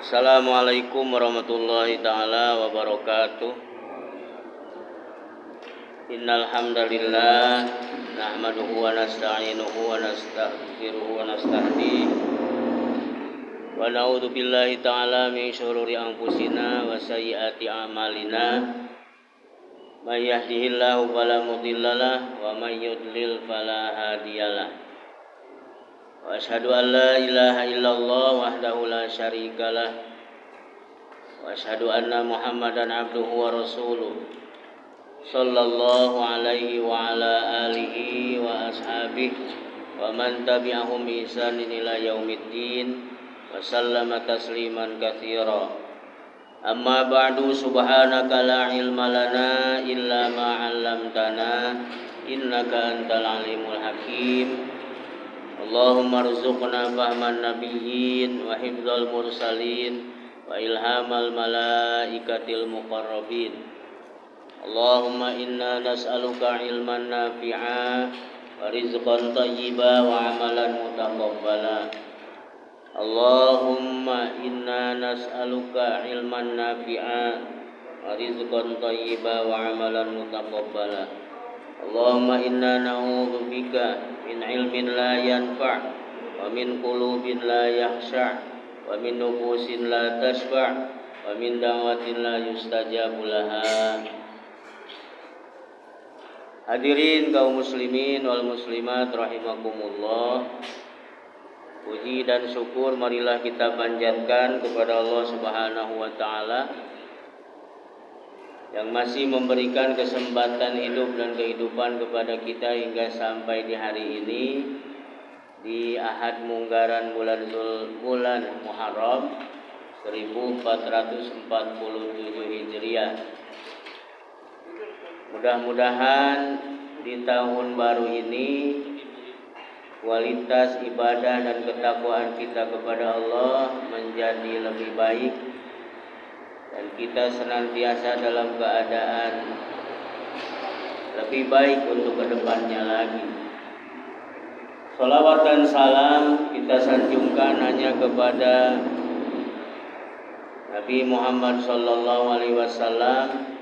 Assalamualaikum warahmatullahi taala wabarakatuh. Innal hamdalillah nahmaduhu wa nasta'inuhu wa nastaghfiruhu wa nastahdihi wa na'udzu billahi ta'ala min syururi anfusina wa sayyiati a'malina. May yahdihillahu fala mudhillalah wa may yudlil fala hadiyalah. Wa asyhadu an la ilaha illallah wahdahu la syarikalah wa asyhadu anna Muhammadan abduhu wa rasuluh sallallahu alaihi wa ala alihi wa ashabihi wa man tabi'ahum bi ihsanin ila yaumiddin wa sallama tasliman katsira. Amma ba'du, subhanaka la ilma lana illa ma 'allamtana innaka antal alimul hakim. Allahumma rzuqna fahman nabiyyin wa hifdzal mursalin wa ilhamal malaikatil muqarrabin. Allahumma inna nas'aluka ilman nafi'a wa rizqan thayyiba wa amalan mutaqabbala. Allahumma inna nas'aluka ilman nafi'a wa rizqan thayyiba wa amalan mutaqabbala. Allahumma inna na'udzubika min ilmin la yanfa' wa min qulubin la yakhsha' wa min nufusin la tashba' wa min da'watin la yustajabu laha. Hadirin kaum muslimin wal muslimat rahimakumullah. Puji dan syukur marilah kita panjatkan kepada Allah Subhanahu wa taala yang masih memberikan kesempatan hidup dan kehidupan kepada kita hingga sampai di hari ini, di Ahad Munggaran bulan Muharram 1447 Hijriah. Mudah-mudahan di tahun baru ini kualitas ibadah dan ketakwaan kita kepada Allah menjadi lebih baik dan kita senantiasa dalam keadaan lebih baik untuk kedepannya lagi. Salawat dan salam kita sanjungkan hanya kepada Nabi Muhammad sallallahu alaihi wasallam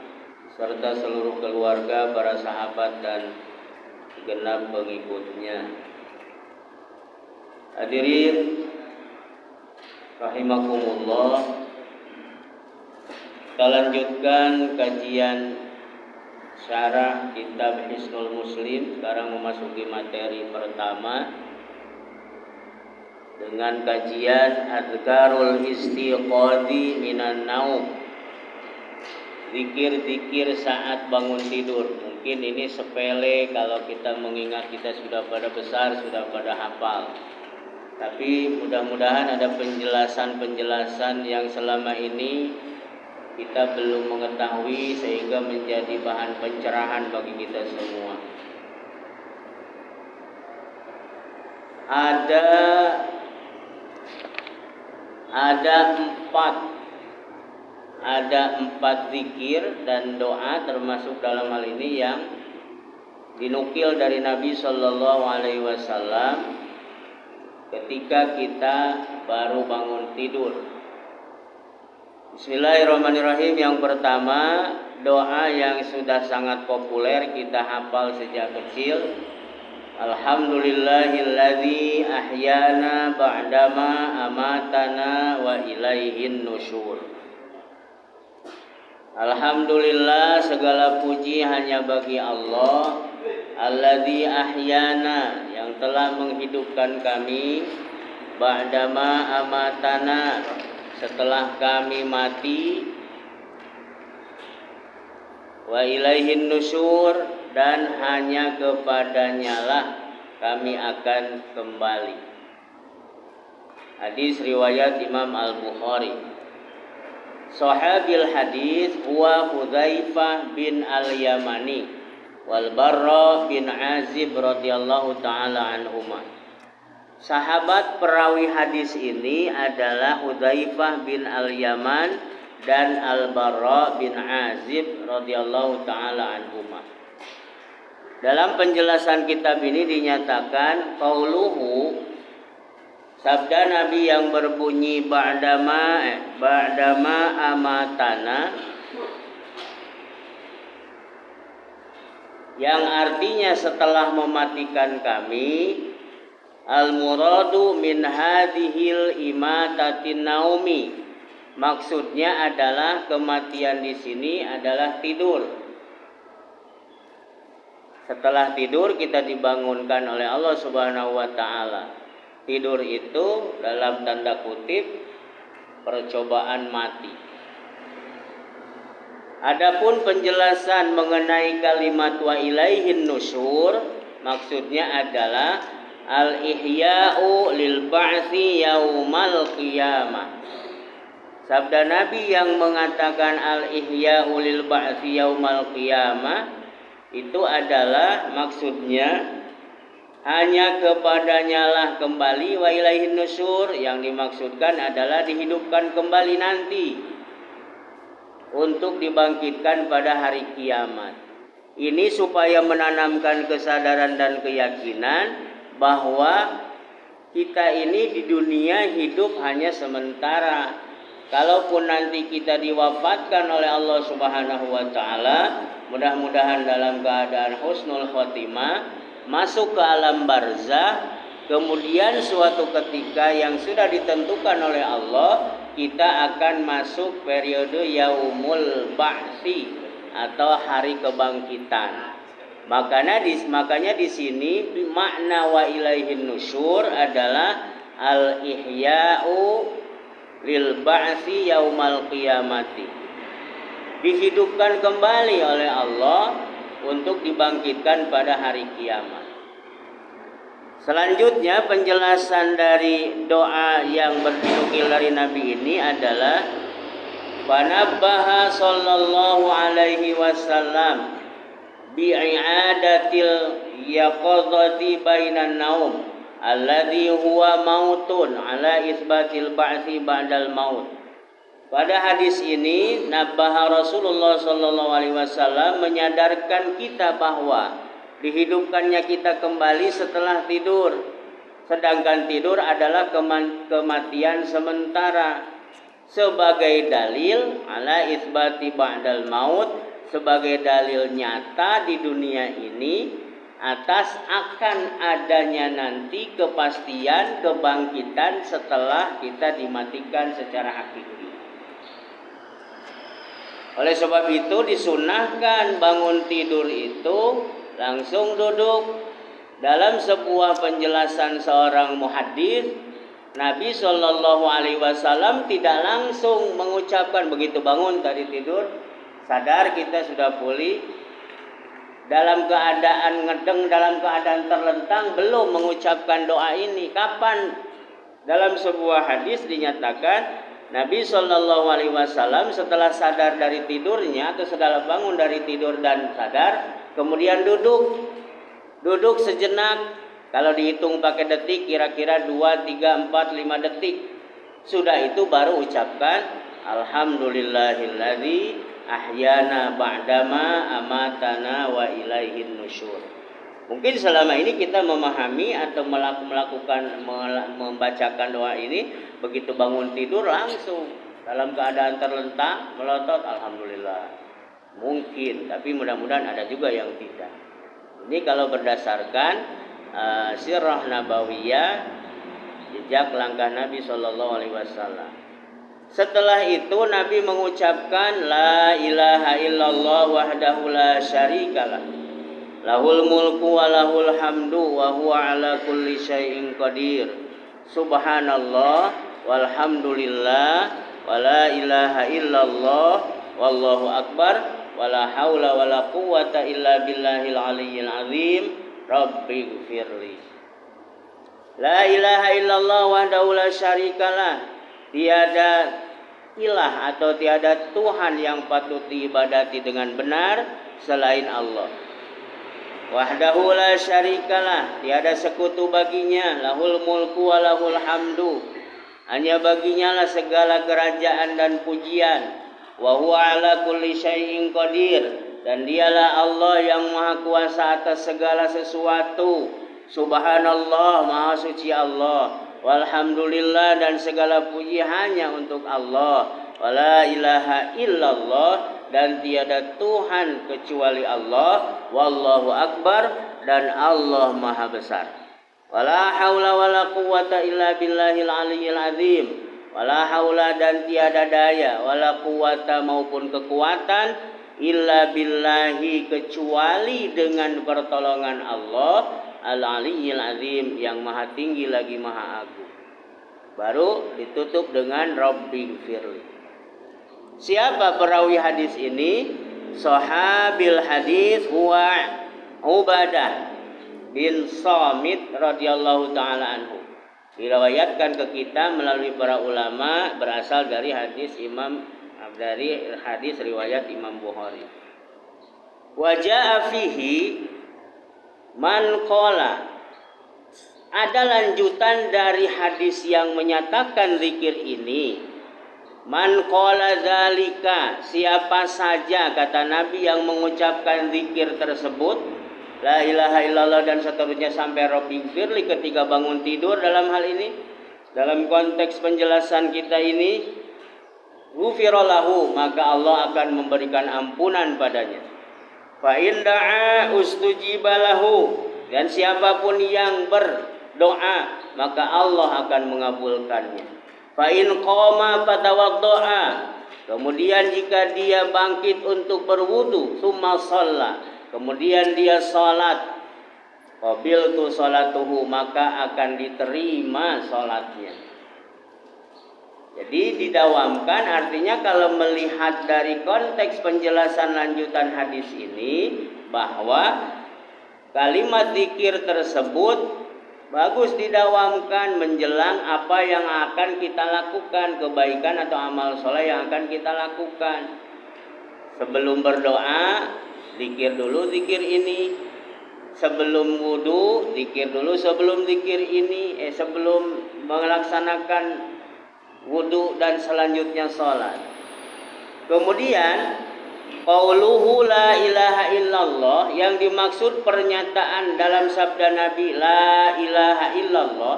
serta seluruh keluarga, para sahabat dan genap pengikutnya. Hadirin rahimakumullah. Kita lanjutkan kajian syarah kitab Hisnul Muslim. Sekarang memasuki materi pertama dengan kajian Adhkarul Istiqadhi minan naum. Zikir-zikir saat bangun tidur. Mungkin ini sepele kalau kita mengingat, kita sudah pada besar, sudah pada hafal. Tapi mudah-mudahan ada penjelasan-penjelasan yang selama ini kita belum mengetahui sehingga menjadi bahan pencerahan bagi kita semua. Ada empat zikir dan doa termasuk dalam hal ini yang dinukil dari Nabi Sallallahu Alaihi Wasallam ketika kita baru bangun tidur. Bismillahirrahmanirrahim. Yang pertama, doa yang sudah sangat populer kita hafal sejak kecil. Alhamdulillahilladzi ahyana ba'dama amatana wa ilaihin nusyur. Alhamdulillah, segala puji hanya bagi Allah. Alladzi ahyana, yang telah menghidupkan kami, ba'dama amatana, setelah kami mati, wa ilaihin nusyur, dan hanya kepadanya lah kami akan kembali. Hadis riwayat Imam Al-Bukhari. Sahabil hadis huwa Hudzaifah bin Al-Yamani wal Barra bin Azib radhiyallahu taala anhuma. Sahabat perawi hadis ini adalah Hudzaifah bin Al-Yaman dan Al-Barra bin Azib radhiyallahu taala anhuma. Dalam penjelasan kitab ini dinyatakan qauluhu Sabda Nabi yang berbunyi ba'dama amatana, yang artinya setelah mematikan kami, al-muradu min hadhil imatatin naumi. Maksudnya adalah kematian di sini adalah tidur. Setelah tidur kita dibangunkan oleh Allah Subhanahu wa taala. Tidur itu dalam tanda kutip percobaan mati. Adapun penjelasan mengenai kalimat wa ilaihin nusyur, maksudnya adalah al-ihya'u lil ba'tsi yaumal qiyamah. Sabda Nabi yang mengatakan al-ihya'u lil ba'tsi yaumal qiyamah itu adalah maksudnya hanya kepadanya lah kembali wa ilaihin nusyur, yang dimaksudkan adalah dihidupkan kembali nanti untuk dibangkitkan pada hari kiamat. Ini supaya menanamkan kesadaran dan keyakinan bahwa kita ini di dunia hidup hanya sementara. Kalaupun nanti kita diwafatkan oleh Allah Subhanahu wa taala, mudah-mudahan dalam keadaan husnul khotimah, masuk ke alam barzah, kemudian suatu ketika yang sudah ditentukan oleh Allah, kita akan masuk periode yaumul ba'tsi atau hari kebangkitan. Makanya di sini makna wa ilaihin nusyur adalah al-ihya'u lil ba'tsi yaumal qiyamati. Dihidupkan kembali oleh Allah untuk dibangkitkan pada hari kiamat. Selanjutnya penjelasan dari doa yang dinukil dari Nabi ini adalah Panabbaha sallallahu alaihi wasallam bi'adatil yaqadati bainan naum alladhi huwa mautun ala isbatil ba'tsi ba'dal maut. Pada hadis ini nabbaha Rasulullah sallallahu alaihi wasallam menyadarkan kita bahwa dihidupkannya kita kembali setelah tidur. Sedangkan tidur adalah kematian sementara. Sebagai dalil ala isbati ba'dal maut, sebagai dalil nyata di dunia ini atas akan adanya nanti kepastian kebangkitan setelah kita dimatikan secara hakiki. Oleh sebab itu disunahkan bangun tidur itu langsung duduk. Dalam sebuah penjelasan seorang muhaddits, Nabi Shallallahu Alaihi Wasallam tidak langsung mengucapkan begitu bangun tadi tidur, sadar kita sudah pulih, dalam keadaan ngedeng, dalam keadaan terlentang, belum mengucapkan doa ini. Kapan? Dalam sebuah hadis dinyatakan Nabi Shallallahu Alaihi Wasallam setelah sadar dari tidurnya atau setelah bangun dari tidur dan sadar, kemudian duduk sejenak. Kalau dihitung pakai detik, kira-kira 2, 3, 4, 5 detik. Sudah itu baru ucapkan Alhamdulillahilladzi ahyana ba'dama amatana wa ilaihin nusyur. Mungkin selama ini kita memahami atau membacakan doa ini begitu bangun tidur langsung dalam keadaan terlentang melotot alhamdulillah. Mungkin, tapi mudah-mudahan ada juga yang tidak. Ini kalau berdasarkan sirah nabawiyah, jejak langkah Nabi Shallallahu Alaihi Wasallam. Setelah itu Nabi mengucapkan la ilaha illallah wahdahu la syarikalah. Lahul mulku wa lahul hamdu wa huwa ala kulli syai'in qadir. Subhanallah walhamdulillah wa la ilaha illallah wallahu akbar wa la haula wa la quwwata illa billahil aliyyil azim. Rabbighfirli. La ilaha illallah wahdahu la syarikalah. Tiada ilah atau tiada Tuhan yang patut diibadati dengan benar selain Allah. Wahdahu la syarikalah, tiada sekutu baginya, lahul mulku wa lahul hamdu, hanya baginya lah segala kerajaan dan pujian. Wa huwa ala kulli syai'in qadir, dan dialah Allah yang maha kuasa atas segala sesuatu. Subhanallah, maha suci Allah. walhamdulillah dan segala puji hanya untuk Allah, wala ilaha illallah dan tiada Tuhan kecuali Allah, wallahu akbar dan Allah maha besar. Wala haula wala quwata illa billahil aliyyil azim. Wala haula dan tiada daya, wala quwata maupun kekuatan, illa billahi kecuali dengan pertolongan Allah al-aliyyil azim yang maha tinggi lagi maha agung. Baru ditutup dengan Rabbi firli. Siapa perawi hadis ini? Sahabil hadis huwa Ubadah bin Samit radhiyallahu taala anhu. Diriwayatkan ke kita melalui para ulama berasal dari hadis riwayat Imam Bukhari. Wa jaa fihi man qala. Ada lanjutan dari hadis yang menyatakan zikir ini. Man qala zalika, siapa saja kata Nabi yang mengucapkan zikir tersebut, la ilaha illallah dan seterusnya sampai Rabbi firli ketika bangun tidur dalam hal ini, dalam konteks penjelasan kita ini, ghufira lahu, maka Allah akan memberikan ampunan padanya. Fa in da'a ustujiba lahu, dan siapapun yang berdoa maka Allah akan mengabulkannya. Fa in qama fatawaddo'a, kemudian jika dia bangkit untuk berwudu, summa shalla, kemudian dia salat, qabiltu salatuhu, maka akan diterima salatnya. Jadi didawamkan, artinya kalau melihat dari konteks penjelasan lanjutan hadis ini, bahwa kalimat zikir tersebut bagus didawamkan menjelang apa yang akan kita lakukan, kebaikan atau amal soleh yang akan kita lakukan. Sebelum berdoa, zikir dulu zikir ini. Sebelum wudu, zikir dulu sebelum zikir ini. Sebelum melaksanakan wudu dan selanjutnya sholat. Kemudian qauluhu la ilaha illallah, yang dimaksud pernyataan dalam sabda Nabi la ilaha illallah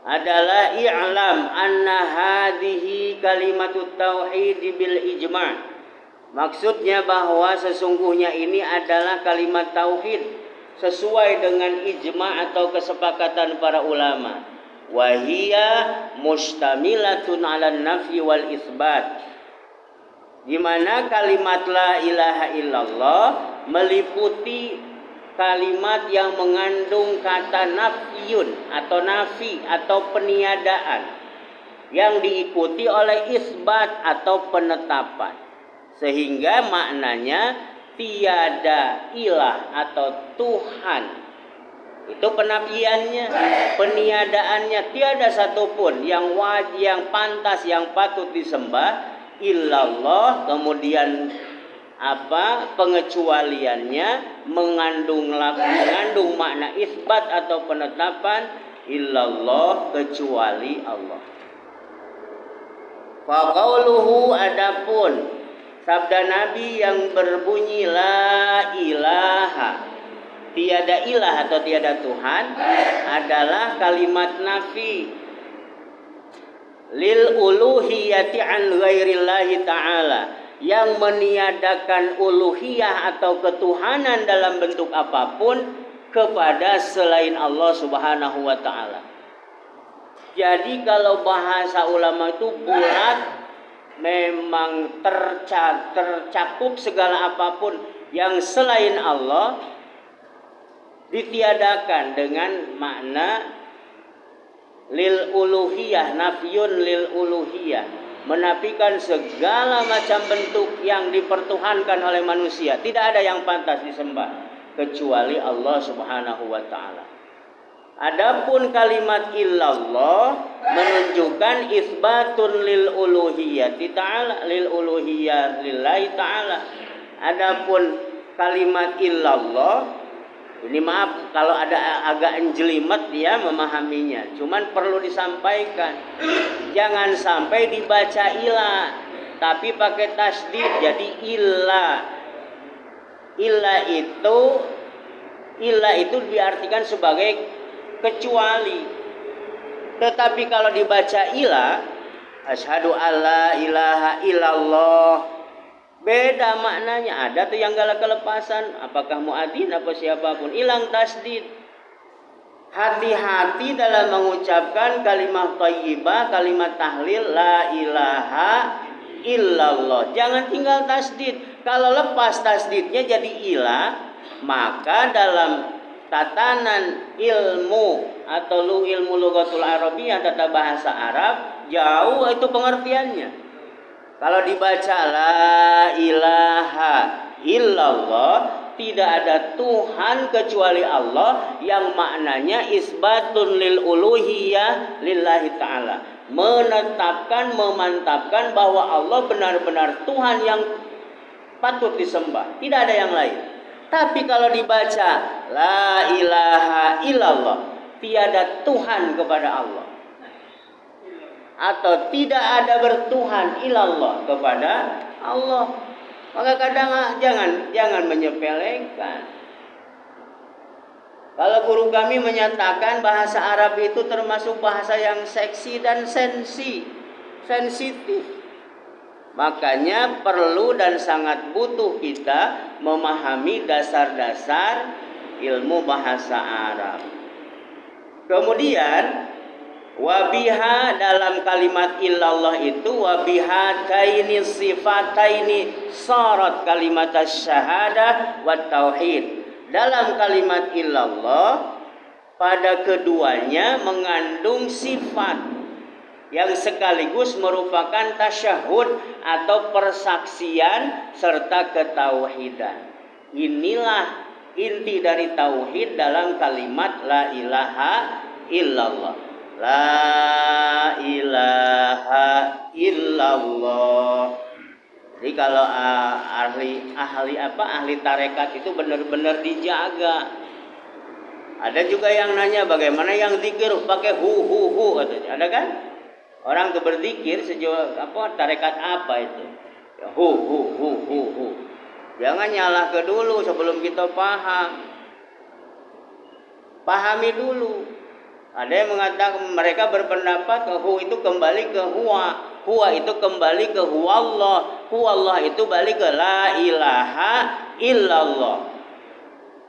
adalah i'lam anna hadhihi kalimatut tauhid bil ijma'. Maksudnya bahwa sesungguhnya ini adalah kalimat tauhid sesuai dengan ijma' atau kesepakatan para ulama. Wahia mustamilatun 'alan nafyi wal isbat, di mana kalimat la ilaha illallah meliputi kalimat yang mengandung kata nafyun atau nafi atau peniadaan yang diikuti oleh isbat atau penetapan, sehingga maknanya tiada ilah atau Tuhan. Itu penafiannya, peniadaannya, tiada satupun yang wajib, yang pantas, yang patut disembah illallah. Kemudian pengecualiannya mengandung makna isbat atau penetapan, illallah kecuali Allah. Fa qauluhu, adapun sabda Nabi yang berbunyi la ilaha, tiada ilah atau tiada Tuhan, adalah kalimat nafi lil uluhiyati an ghairillahi ta'ala, yang meniadakan uluhiyah atau ketuhanan dalam bentuk apapun kepada selain Allah Subhanahu wa ta'ala. Jadi kalau bahasa ulama itu bulat, memang tercakup segala apapun yang selain Allah ditiadakan dengan makna lil uluhiyah, nafyun lil uluhiyah, menafikan segala macam bentuk yang dipertuhankan oleh manusia. Tidak ada yang pantas disembah kecuali Allah Subhanahu wa ta'ala. Adapun kalimat illallah menunjukkan isbatun lil uluhiyati ta'ala, lil uluhiyah lillahi ta'ala. Adapun kalimat illallah ini, maaf kalau ada agak jelimet ya memahaminya, cuman perlu disampaikan. Jangan sampai dibaca ilah tapi pakai tasdid jadi illah. Illah itu diartikan sebagai kecuali. Tetapi kalau dibaca ilah, asyhadu alla ilaha illallah, beda maknanya. Ada tuh yang galak kelepasan, apakah muadzin apa siapapun, hilang tasdid. Hati-hati dalam mengucapkan kalimat thayyibah, kalimat tahlil la ilaha illallah. Jangan tinggal tasdid. Kalau lepas tasdidnya jadi ilah, maka dalam tatanan ilmu atau ilmu lughatul arabiyyah, tata bahasa Arab, jauh itu pengertiannya. Kalau dibaca la ilaha illallah, tidak ada Tuhan kecuali Allah, yang maknanya isbatun lil uluhiyah lillahi ta'ala, menetapkan, memantapkan bahwa Allah benar-benar Tuhan yang patut disembah, tidak ada yang lain. Tapi kalau dibaca la ilaha illallah, tiada Tuhan kepada Allah, atau tidak ada bertuhan ilallah kepada Allah, maka kadang jangan menyepelekan. Kalau guru kami menyatakan bahasa Arab itu termasuk bahasa yang seksi dan sensitif. Makanya perlu dan sangat butuh kita memahami dasar-dasar ilmu bahasa Arab. Kemudian wabiha, dalam kalimat illallah itu wabiha taini sifataini sarat kalimat syahadah wa tauhid. Dalam kalimat illallah, pada keduanya mengandung sifat yang sekaligus merupakan tasyahud atau persaksian serta ketauhidan. Inilah inti dari tauhid dalam kalimat la ilaha illallah. La ilaha illallah. Jadi kalau ahli tarekat itu benar-benar dijaga. Ada juga yang nanya bagaimana yang zikir pakai hu katanya. Ada kan? Orang berzikir sejauh tarekat apa itu? Ya, hu. Jangan nyalah ke dulu sebelum kita paham. Pahami dulu. Ada yang mengatakan, mereka berpendapat hu itu kembali ke huwa. Huwa itu kembali ke huwallah. Huwallah itu balik ke la ilaha illallah.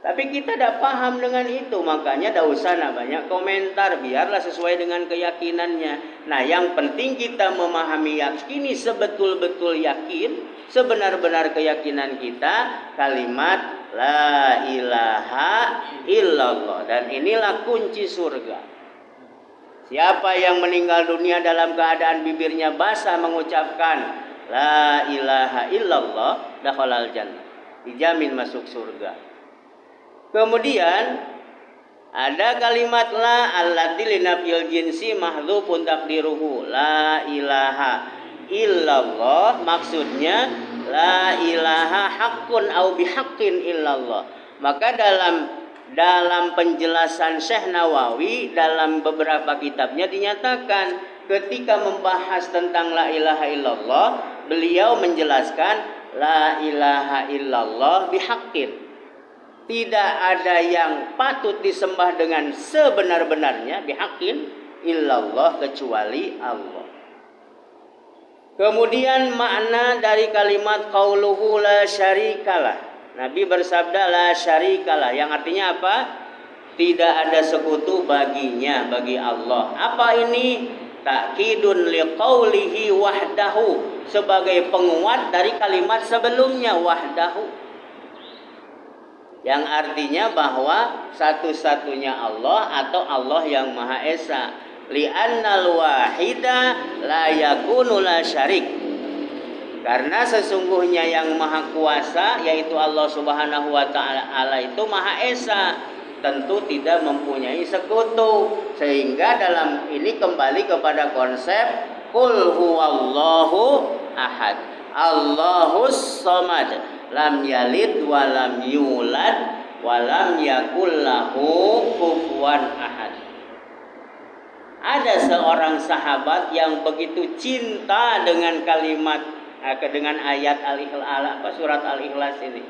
Tapi kita tidak paham dengan itu, makanya tidak usah banyak komentar, biarlah sesuai dengan keyakinannya. Nah, yang penting kita memahami, yakini sebetul-betul yakin, sebenar-benar keyakinan kita kalimat la ilaha illallah, dan inilah kunci surga. Siapa yang meninggal dunia dalam keadaan bibirnya basah mengucapkan la ilaha illallah, dakhalal jannah, dijamin masuk surga. Kemudian ada kalimat la allati linafil jinsi mahdhufun taqdiruhu la ilaha illallah, maksudnya la ilaha haqqun au bihaqqin illallah. Maka dalam penjelasan Syekh Nawawi dalam beberapa kitabnya dinyatakan, ketika membahas tentang la ilaha illallah, beliau menjelaskan la ilaha illallah bihaqqin. Tidak ada yang patut disembah dengan sebenar-benarnya bihaqqin illallah, kecuali Allah. Kemudian makna dari kalimat qauluhu la syarikalah. Nabi bersabda la syarikalah, yang artinya apa? Tidak ada sekutu baginya, bagi Allah. Apa ini? Ta'kidun liqaulihi wahdahu, sebagai penguat dari kalimat sebelumnya wahdahu, yang artinya bahwa satu-satunya Allah atau Allah yang Maha Esa. Li'annal wahida la yakunu la syarik. Karena sesungguhnya yang Maha Kuasa, yaitu Allah Subhanahu wa ta'ala, itu Maha Esa, tentu tidak mempunyai sekutu. Sehingga dalam ini kembali kepada konsep qul huwallahu ahad, Allahus samad, lam yalid walam yulad walam yakul lahu kufuwan ahad. Ada seorang sahabat yang begitu cinta dengan dengan ayat surat Al-Ikhlas ini,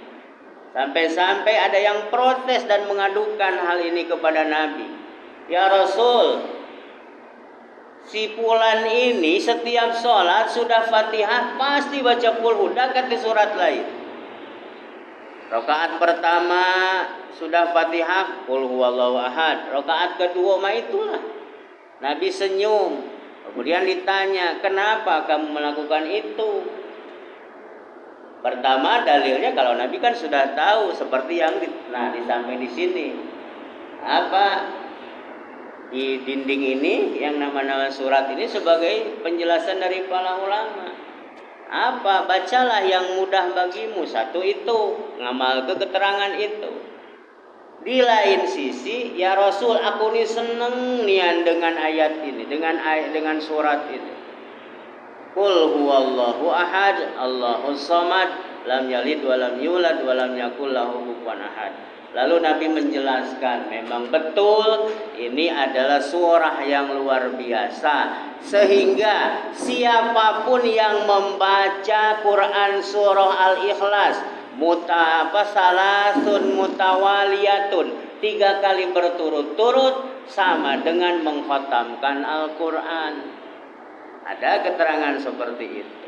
sampai-sampai ada yang protes dan mengadukan hal ini kepada Nabi. Ya Rasul, si fulan ini setiap sholat sudah Fatihah pasti baca qul hu, ganti surat lain. Rakaat pertama sudah Fatihah qul huwallahu ahad. Rakaat kedua mah itulah. Nabi senyum. Kemudian ditanya, "Kenapa kamu melakukan itu?" Pertama dalilnya kalau Nabi kan sudah tahu seperti yang disampaikan di sini. Apa di dinding ini yang nama-nama surat ini sebagai penjelasan dari para ulama. Apa? Bacalah yang mudah bagimu. Satu itu, ngamal ke keterangan itu. Di lain sisi, ya Rasul, aku ini seneng nian dengan ayat ini, dengan surat ini. Qul huwallahu ahad, Allahus samad, lam yalid wa lam yulad wa lam yakul lahu kufuwan ahad. Lalu Nabi menjelaskan, memang betul ini adalah surah yang luar biasa, sehingga siapapun yang membaca Quran surah Al-Ikhlas salasun mutawaliyatun, 3 kali berturut-turut sama dengan mengkhatamkan Al-Quran. Ada keterangan seperti itu.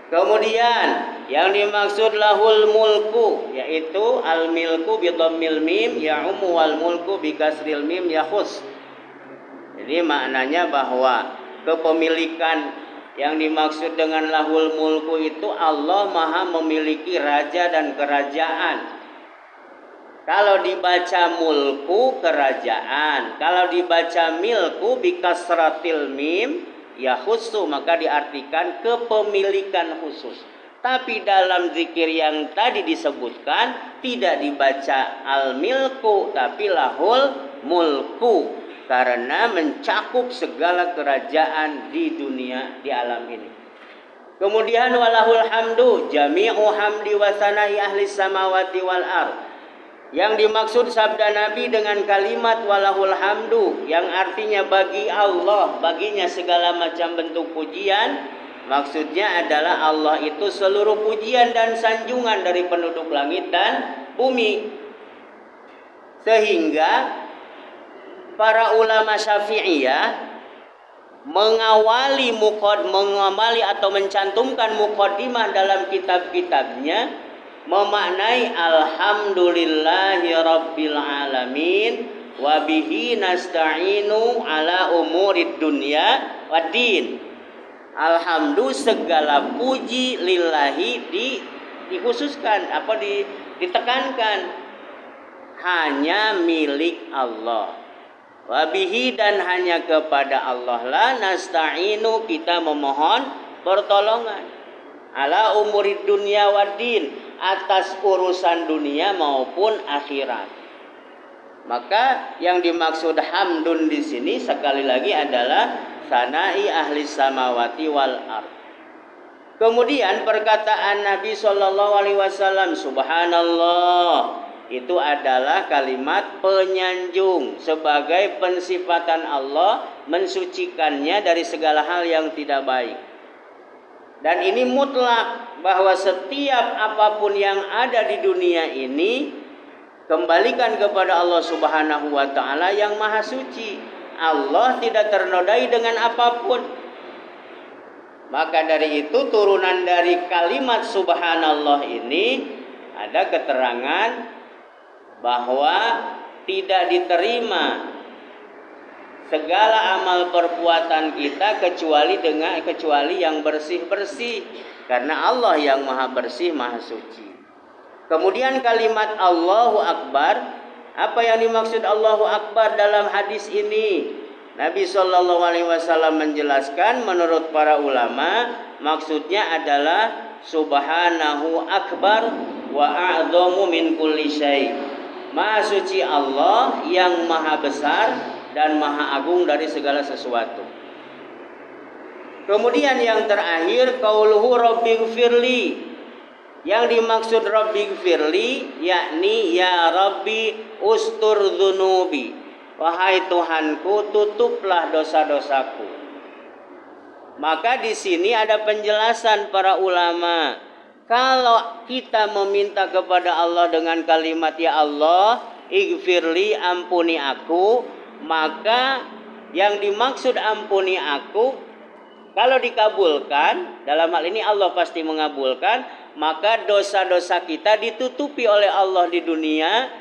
Kemudian yang dimaksud lahul mulku, yaitu al-milku bi dhammil mim ya'umu wal mulku bi kasril mim yakhus. Jadi maknanya bahwa kepemilikan yang dimaksud dengan lahul mulku itu Allah Maha memiliki raja dan kerajaan. Kalau dibaca mulku kerajaan, kalau dibaca milku bi kasratil mim ya khusus, maka diartikan kepemilikan khusus. Tapi dalam zikir yang tadi disebutkan tidak dibaca al-milku tapi lahul mulku, karena mencakup segala kerajaan di dunia, di alam ini. Kemudian walahul hamdu jami'u hamdi wa sanai ahli samawati wal ardh. Yang dimaksud sabda Nabi dengan kalimat walahul hamdu, yang artinya bagi Allah, baginya segala macam bentuk pujian, maksudnya adalah Allah itu seluruh pujian dan sanjungan dari penduduk langit dan bumi. Sehingga para ulama Syafi'iyah mengamali atau mencantumkan muqaddimah dalam kitab-kitabnya, memaknai alhamdulillahi rabbil alamin wa bihi nasta'inu ala umurid dunya waddin. Alhamdulillah, segala puji lillahi dikhususkan ditekankan hanya milik Allah. Wa bihi, dan hanya kepada Allah lah nasta'inu, kita memohon pertolongan. Ala umurid dunya waddin, atas urusan dunia maupun akhirat. Maka yang dimaksud hamdun di sini sekali lagi adalah sanai ahli samawati wal ardh. Kemudian perkataan Nabi SAW, subhanallah, itu adalah kalimat penyanjung sebagai pensifatan Allah, mensucikannya dari segala hal yang tidak baik. Dan ini mutlak, bahwa setiap apapun yang ada di dunia ini kembalikan kepada Allah Subhanahu wa taala yang Maha Suci. Allah tidak ternodai dengan apapun. Maka dari itu turunan dari kalimat subhanallah ini ada keterangan bahwa tidak diterima segala amal perbuatan kita kecuali yang bersih-bersih, karena Allah yang Maha Bersih, Maha Suci. Kemudian kalimat Allahu Akbar, apa yang dimaksud Allahu Akbar dalam hadis ini? Nabi SAW menjelaskan, menurut para ulama maksudnya adalah subhanahu akbar wa a'dhamu min kulli syai'. Maha suci Allah yang maha besar dan maha agung dari segala sesuatu. Kemudian yang terakhir, qauluhu rabbighfirli. Yang dimaksud rabbighfirli yakni ya Rabbi ustur dzunubi, wahai Tuhanku, tutuplah dosa-dosaku. Maka di sini ada penjelasan para ulama. Kalau kita meminta kepada Allah dengan kalimat ya Allah, ighfirli, ampuni aku, maka yang dimaksud ampuni aku, kalau dikabulkan, dalam hal ini Allah pasti mengabulkan, maka dosa-dosa kita ditutupi oleh Allah di dunia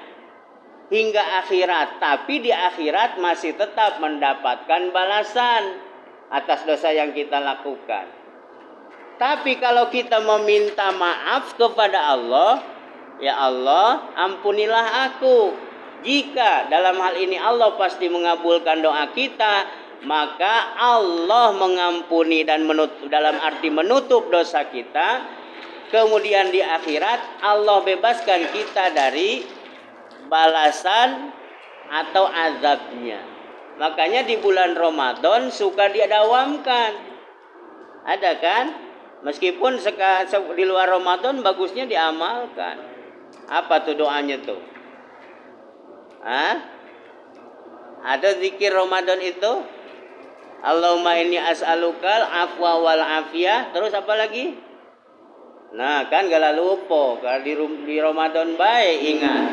hingga akhirat. Tapi di akhirat masih tetap mendapatkan balasan atas dosa yang kita lakukan. Tapi kalau kita meminta maaf kepada Allah, ya Allah, ampunilah aku. Jika dalam hal ini Allah pasti mengabulkan doa kita, maka Allah mengampuni dan dalam arti menutup dosa kita. Kemudian di akhirat Allah bebaskan kita dari balasan atau azabnya. Makanya di bulan Ramadan suka diadawamkan. Ada kan? Meskipun di luar Ramadan bagusnya diamalkan. Apa tuh doanya tuh? Ada zikir Ramadan itu? Allahumma inni as'alukal afwa wal afiyah. Terus apa lagi? Nah kan gak lupa. Kalau di Ramadan baik ingat.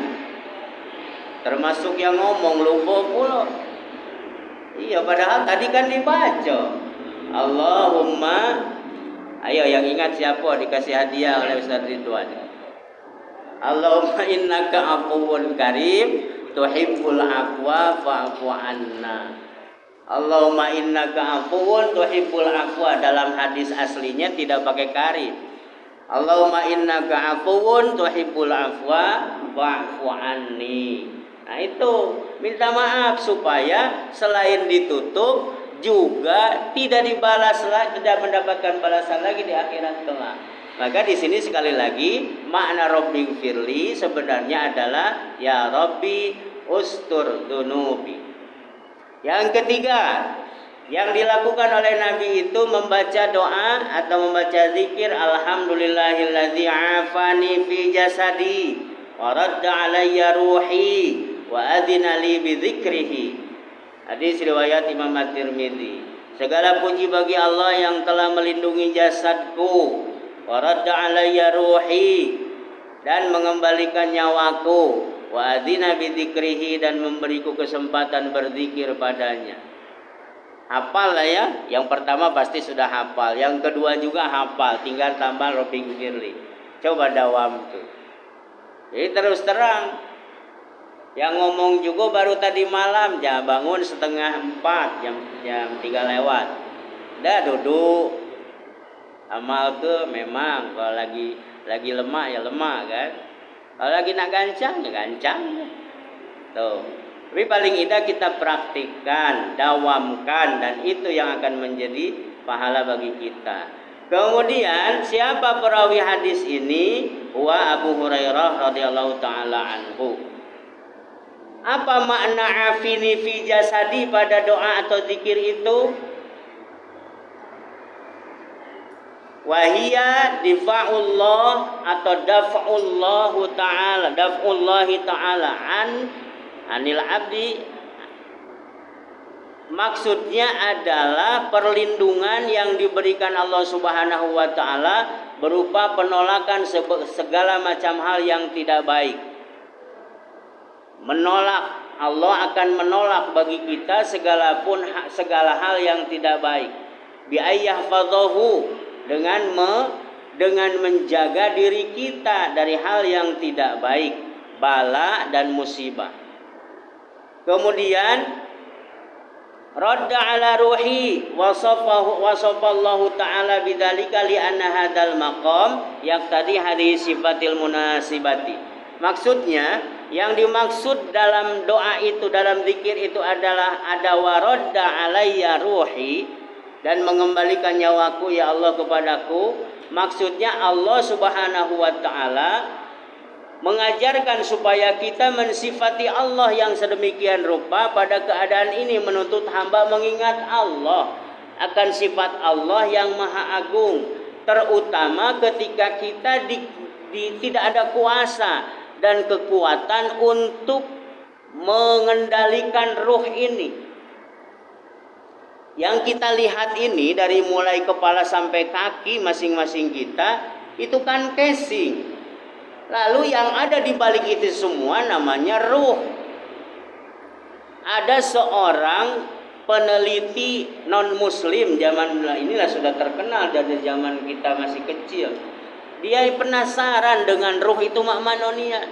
Termasuk yang ngomong lupa pula. Iya padahal tadi kan dibaca. Allahumma. Ayo yang ingat siapa dikasih hadiah oleh Ustaz Ridwan. Allahumma innaka afuwun karim tuhibbul afwa fa'fu anna. Allahumma innaka afuwun tuhibbul afwa, dalam hadis aslinya tidak pakai karim. Allahumma innaka afuwun tuhibbul afwa fa'fu anni. Nah itu minta maaf supaya selain ditutup juga tidak dibalas lagi, tidak mendapatkan balasan lagi di akhirat kelak. Maka di sini sekali lagi makna Rabbi firli sebenarnya adalah ya Rabbi ustur dunubi. Yang ketiga yang dilakukan oleh Nabi itu membaca doa atau membaca zikir alhamdulillahillazi afani fi jasadi wa radda alayya ruhi wa adzina li bi dzikrihi. Hadis riwayat Imam At-Tirmidzi. Segala puji bagi Allah yang telah melindungi jasadku, wa radda alayya ruhi, dan mengembalikan nyawaku, wa adzina bi dzikrihi, dan memberiku kesempatan berzikir padanya. Hafal lah ya. Yang pertama pasti sudah hafal, yang kedua juga hafal, tinggal tambah Rabbi Gfirli. Coba dawam tuh. Jadi terus terang, yang ngomong juga baru tadi malam, jangan bangun 3:30, jam 3 lewat. Dah duduk. Amal ke memang kalau lagi lemah ya lemah kan. Kalau lagi nak gancang ya gancang. Tuh. Tapi paling indah kita praktikkan, dawamkan, dan itu yang akan menjadi pahala bagi kita. Kemudian siapa perawi hadis ini? Wa Abu Hurairah radhiyallahu taala anhu. Apa makna afini fi jasadi pada doa atau zikir itu? Wahia difa'ullah atau daf'ullahi ta'ala anil abdi. Maksudnya adalah perlindungan yang diberikan Allah Subhanahu wa taala berupa penolakan segala macam hal yang tidak baik. Menolak, Allah akan menolak bagi kita segala hal yang tidak baik. Bi ayyahfadhahu, dengan menjaga diri kita dari hal yang tidak baik, bala dan musibah. Kemudian radda ala ruhi wasafallahu ta'ala bidzalika li anna hadzal maqam yaqtadi hadis sifatil munasibati. Maksudnya yang dimaksud dalam doa itu, dalam zikir itu adalah ada waradda alayya ruhi, dan mengembalikan nyawaku ya Allah kepadaku. Maksudnya Allah Subhanahu wa taala mengajarkan supaya kita mensifati Allah yang sedemikian rupa. Pada keadaan ini menuntut hamba mengingat Allah akan sifat Allah yang maha agung, terutama ketika kita tidak ada kuasa dan kekuatan untuk mengendalikan ruh ini. Yang kita lihat ini dari mulai kepala sampai kaki masing-masing kita itu kan casing. Lalu yang ada di balik itu semua namanya ruh. Ada seorang peneliti non muslim zaman inilah sudah terkenal dari zaman kita masih kecil. Dia penasaran dengan ruh itu mak manonia.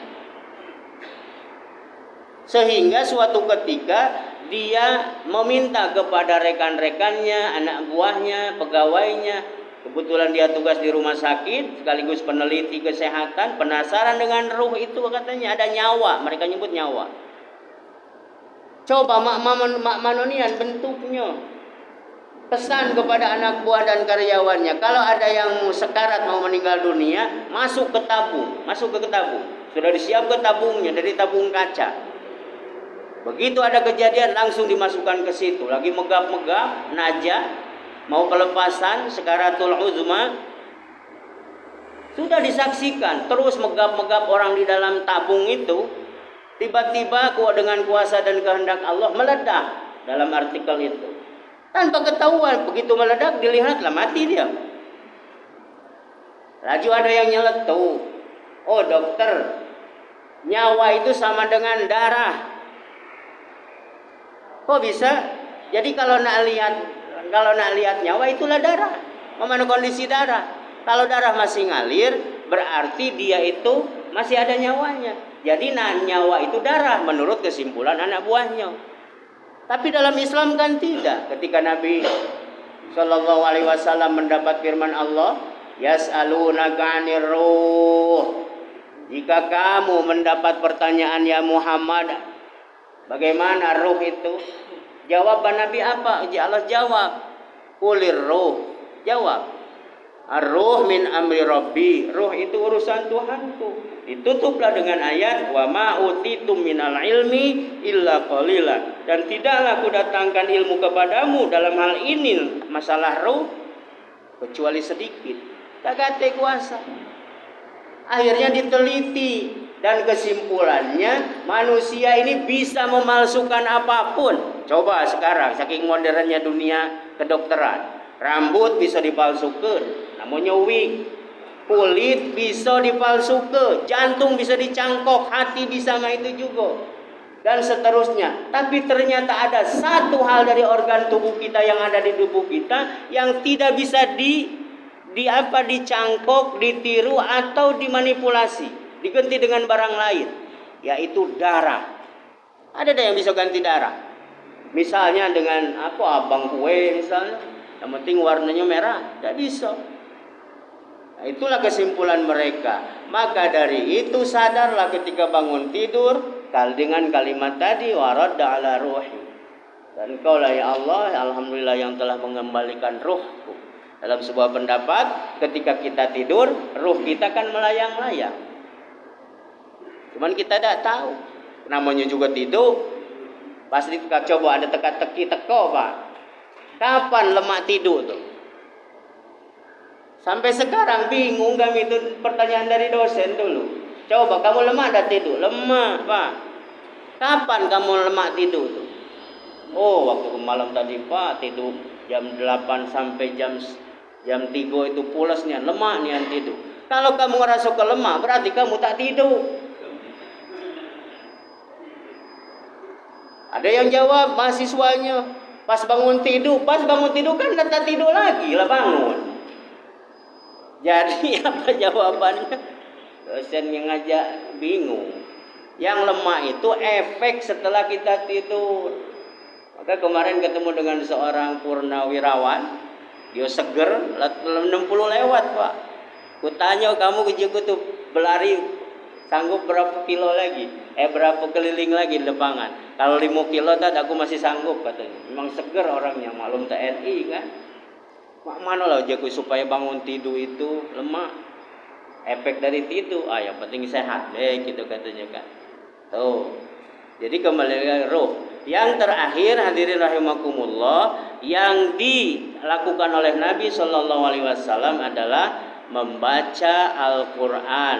Sehingga suatu ketika dia meminta kepada rekan-rekannya, anak buahnya, pegawainya, kebetulan dia tugas di rumah sakit sekaligus peneliti kesehatan, penasaran dengan ruh itu, katanya ada nyawa, mereka nyebut nyawa. Coba mak manonian bentuknya. Pesan kepada anak buah dan karyawannya, kalau ada yang sekarat mau meninggal dunia, masuk ke tabung. Sudah disiapkan tabungnya dari tabung kaca. Begitu ada kejadian langsung dimasukkan ke situ. Lagi megap-megap, najah, mau pelepasan sekaratul uzma. Sudah disaksikan, terus megap-megap orang di dalam tabung itu. Tiba-tiba dengan kuasa dan kehendak Allah meledak dalam artikel itu. Tanpa ketahuan, begitu meledak dilihatlah mati dia. Laju ada yang nyeletuk. Oh dokter, nyawa itu sama dengan darah. Kok bisa? Jadi kalau nak lihat nyawa itulah darah. Mana kondisi darah? Kalau darah masih ngalir, berarti dia itu masih ada nyawanya. Jadi nyawa itu darah menurut kesimpulan anak buahnya. Tapi dalam Islam kan tidak. Ketika Nabi Shallallahu Alaihi Wasallam mendapat firman Allah, yas'alunaka 'anir ruh. Jika kamu mendapat pertanyaan ya Muhammad, bagaimana ruh itu? Jawaban Nabi apa? Allah jawab, qulir ruh. Jawab, ar-ruh min amri rabbi. Ruh itu urusan Tuhanku. Ditutuplah dengan ayat, wa ma utitum minal ilmi illa qalila. Dan tidaklah aku datangkan ilmu kepadamu dalam hal ini masalah ruh kecuali sedikit. Kagate kuasa. Akhirnya diteliti dan kesimpulannya manusia ini bisa memalsukan apapun. Coba sekarang saking modernnya dunia kedokteran, rambut bisa dipalsukan, namanya wig. Kulit bisa dipalsukan, jantung bisa dicangkok, hati bisa sama itu juga, dan seterusnya. Tapi ternyata ada satu hal dari organ tubuh kita yang ada di tubuh kita yang tidak bisa dicangkok, ditiru atau dimanipulasi, diganti dengan barang lain, yaitu darah. Ada yang bisa ganti darah. Misalnya dengan abang kue misalnya, yang penting warnanya merah, tidak bisa. Nah, itulah kesimpulan mereka. Maka dari itu sadarlah ketika bangun tidur dengan kalimat tadi, waradda ala ruhi. Dan kaulah ya Allah, alhamdulillah yang telah mengembalikan ruhku. Dalam sebuah pendapat, ketika kita tidur, ruh kita kan melayang-layang. Cuman kita tidak tahu. Namanya juga tidur. Pasti coba ada teka-teki teko Pak. Kapan lemak tidur tuh? Sampai sekarang bingung kami, itu pertanyaan dari dosen dulu. Coba kamu lemah dah tidur? Lemah Pak. Kapan kamu lemak tidur tuh? Oh waktu malam tadi Pak, tidur jam 8 sampai jam 3 itu pulasnya, lemah nih yang tidur. Kalau kamu ngerasa kelemah berarti kamu tak tidur. Ada yang jawab mahasiswanya, pas bangun tidur kan tak tidur lagi lah bangun. Jadi apa jawabannya? Dosen yang ngajak bingung. Yang lemah itu efek setelah kita tidur. Maka kemarin ketemu dengan seorang purnawirawan, dia seger, 60 lewat Pak. Kutanya kamu tuh berlari sanggup berapa kilo lagi? Berapa keliling lagi di lapangan? Kalau 5 kilo tadi aku masih sanggup katanya. Memang seger orangnya, maklum TNI kan. Mana lah jago supaya bangun tidur itu lemah. Efek dari tidur, yang penting sehat deh gitu katanya kan. Tuh. Jadi kembali ke ruh. Yang terakhir hadirin rahimakumullah, yang dilakukan oleh Nabi Shallallahu Alaihi Wasallam adalah membaca Al-Quran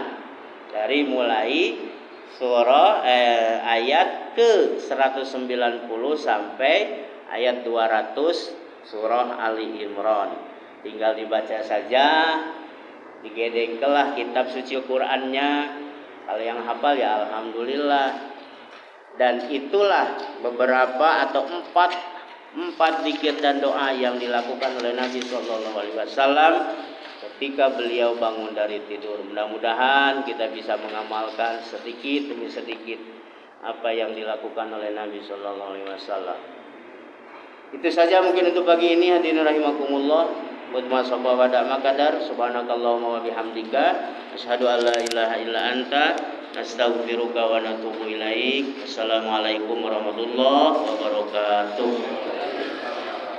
dari mulai surah ayat ke 190 sampai ayat 200 surah Ali Imran. Tinggal dibaca saja, digedengkelah kitab suci Qur'annya. Kalau yang hafal ya alhamdulillah. Dan itulah beberapa atau 4 4 zikir dan doa yang dilakukan oleh Nabi Shallallahu Alaihi Wasallam ketika beliau bangun dari tidur. Mudah-mudahan kita bisa mengamalkan sedikit demi sedikit apa yang dilakukan oleh Nabi Shallallahu Alaihi Wasallam. Itu saja mungkin untuk pagi ini, hadirin rahimakumullah. Wa makadar subhanakallahumma wa bihamdika asyhadu an la ilaha illa anta astaghfiruka wa natubu ilaik. Assalamualaikum warahmatullahi wabarakatuh.